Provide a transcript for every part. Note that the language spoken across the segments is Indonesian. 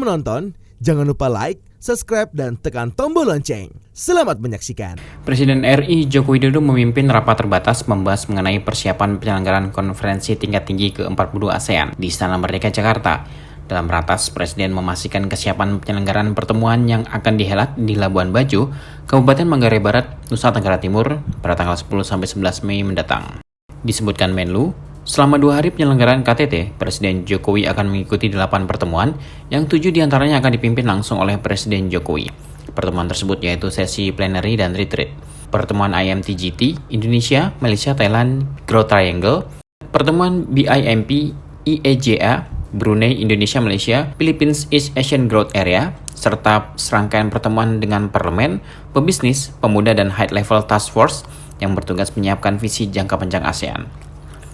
menonton, jangan lupa like, subscribe, dan tekan tombol lonceng. Selamat menyaksikan. Presiden RI Joko Widodo memimpin rapat terbatas membahas mengenai persiapan penyelenggaraan konferensi tingkat tinggi ke-42 ASEAN di Istana Merdeka, Jakarta. Dalam ratas, Presiden memastikan kesiapan penyelenggaraan pertemuan yang akan dihelat di Labuan Bajo, Kabupaten Manggarai Barat, Nusa Tenggara Timur pada tanggal 10-11 Mei mendatang. Disebutkan Menlu, selama 2 hari penyelenggaraan KTT, Presiden Jokowi akan mengikuti 8 pertemuan, yang 7 diantaranya akan dipimpin langsung oleh Presiden Jokowi. Pertemuan tersebut yaitu sesi plenary dan retreat. Pertemuan IMTGT, Indonesia, Malaysia, Thailand, Growth Triangle. Pertemuan BIMP, IEJA, Brunei, Indonesia, Malaysia, Philippines East Asian Growth Area, serta serangkaian pertemuan dengan parlemen, pebisnis, pemuda, dan High Level Task Force yang bertugas menyiapkan visi jangka panjang ASEAN.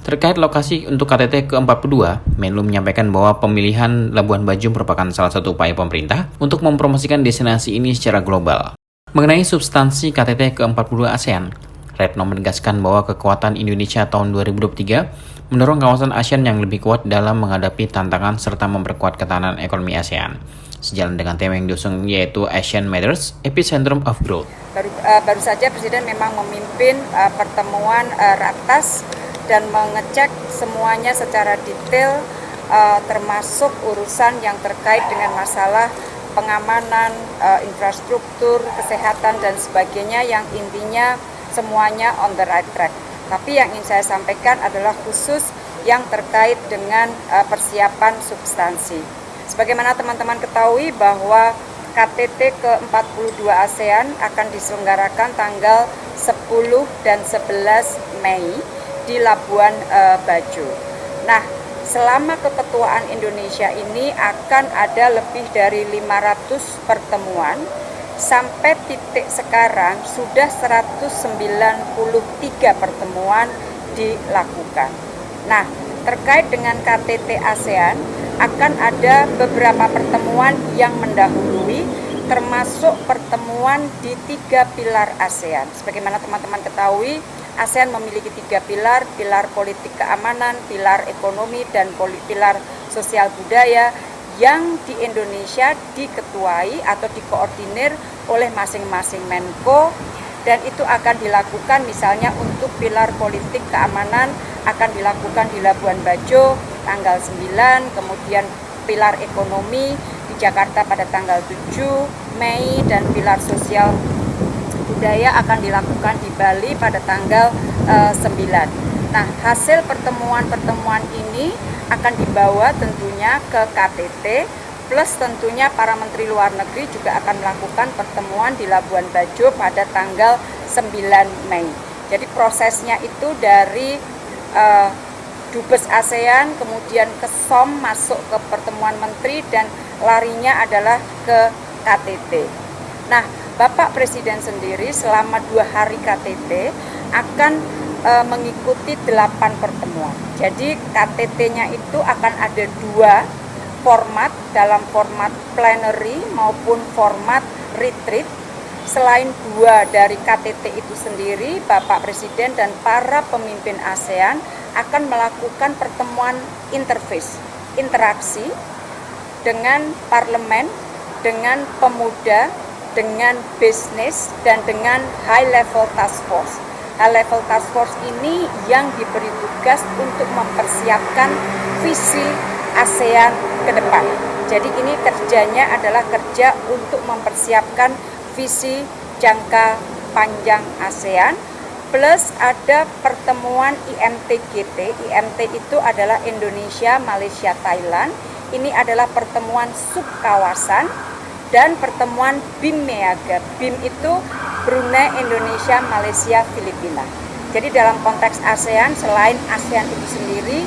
Terkait lokasi untuk KTT ke-42, Menlu menyampaikan bahwa pemilihan Labuan Bajo merupakan salah satu upaya pemerintah untuk mempromosikan destinasi ini secara global. Mengenai substansi KTT ke-42 ASEAN, Retno menegaskan bahwa kekuatan Indonesia tahun 2023 mendorong kawasan ASEAN yang lebih kuat dalam menghadapi tantangan serta memperkuat ketahanan ekonomi ASEAN. Sejalan dengan tema yang diusung yaitu ASEAN Matters, Epicentrum of Growth. Baru saja Presiden memang memimpin pertemuan ratas dan mengecek semuanya secara detail, termasuk urusan yang terkait dengan masalah pengamanan, infrastruktur, kesehatan, dan sebagainya, yang intinya semuanya on the right track. Tapi yang ingin saya sampaikan adalah khusus yang terkait dengan persiapan substansi. Sebagaimana teman-teman ketahui bahwa KTT ke-42 ASEAN akan diselenggarakan tanggal 10 dan 11 Mei di Labuan Bajo. Nah, selama keketuaan Indonesia ini akan ada lebih dari 500 pertemuan. Sampai titik sekarang sudah 193 pertemuan dilakukan. Nah, terkait dengan KTT ASEAN akan ada beberapa pertemuan yang mendahului, termasuk pertemuan di 3 pilar ASEAN. Sebagaimana teman-teman ketahui, ASEAN memiliki 3 pilar, pilar politik keamanan, pilar ekonomi, dan pilar sosial budaya, yang di Indonesia diketuai atau dikoordinir oleh masing-masing Menko, dan itu akan dilakukan misalnya untuk pilar politik keamanan akan dilakukan di Labuan Bajo tanggal 9, kemudian pilar ekonomi di Jakarta pada tanggal 7 Mei, dan pilar sosial budaya akan dilakukan di Bali pada tanggal 9. Nah, hasil pertemuan-pertemuan ini akan dibawa tentunya ke KTT, plus tentunya para Menteri Luar Negeri juga akan melakukan pertemuan di Labuan Bajo pada tanggal 9 Mei. Jadi prosesnya itu dari Dubes ASEAN, kemudian ke SOM, masuk ke pertemuan Menteri, dan larinya adalah ke KTT. Nah, Bapak Presiden sendiri selama 2 hari KTT akan mengikuti 8 pertemuan. Jadi KTT-nya itu akan ada 2 format, dalam format plenary maupun format retreat. Selain 2 dari KTT itu sendiri, Bapak Presiden dan para pemimpin ASEAN akan melakukan pertemuan interface, interaksi dengan parlemen, dengan pemuda, dengan bisnis, dan dengan high level task force. High level task force ini yang diberi tugas untuk mempersiapkan visi ASEAN ke depan. Jadi ini kerjanya adalah kerja untuk mempersiapkan visi jangka panjang ASEAN, plus ada pertemuan IMTGT. IMT itu adalah Indonesia, Malaysia, Thailand. Ini adalah pertemuan subkawasan, dan pertemuan BIM-MEAGA. BIM itu Brunei, Indonesia, Malaysia, Filipina. Jadi dalam konteks ASEAN, selain ASEAN itu sendiri,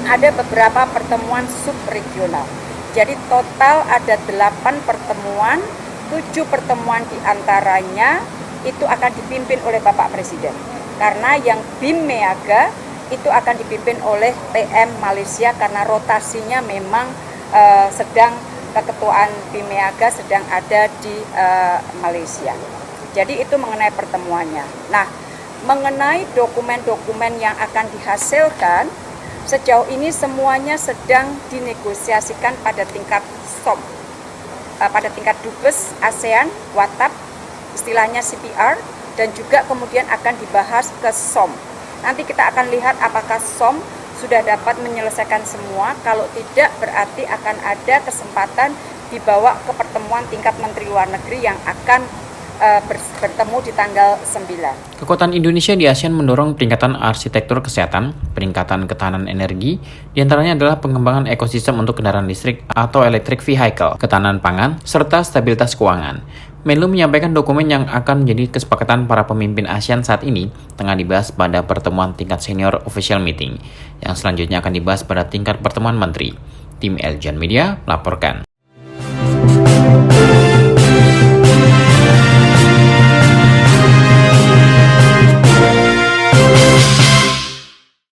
ada beberapa pertemuan subregional. Jadi total ada 8 pertemuan, 7 pertemuan diantaranya itu akan dipimpin oleh Bapak Presiden. Karena yang BIM-MEAGA itu akan dipimpin oleh PM Malaysia, karena rotasinya memang sedang keketuaan BIM-MEAGA sedang ada di Malaysia. Jadi itu mengenai pertemuannya. Nah, mengenai dokumen-dokumen yang akan dihasilkan, sejauh ini semuanya sedang dinegosiasikan pada tingkat SOM pada tingkat Dubes ASEAN, WATAP, istilahnya CPR, dan juga kemudian akan dibahas ke SOM. Nanti kita akan lihat apakah SOM sudah dapat menyelesaikan semua. Kalau tidak, berarti akan ada kesempatan dibawa ke pertemuan tingkat Menteri Luar Negeri yang akan bertemu di tanggal 9. Kekuatan Indonesia di ASEAN mendorong peningkatan arsitektur kesehatan, peningkatan ketahanan energi, diantaranya adalah pengembangan ekosistem untuk kendaraan listrik atau electric vehicle, ketahanan pangan, serta stabilitas keuangan. Menlu menyampaikan dokumen yang akan menjadi kesepakatan para pemimpin ASEAN saat ini tengah dibahas pada pertemuan tingkat senior official meeting, yang selanjutnya akan dibahas pada tingkat pertemuan menteri. Tim Eljan Media melaporkan.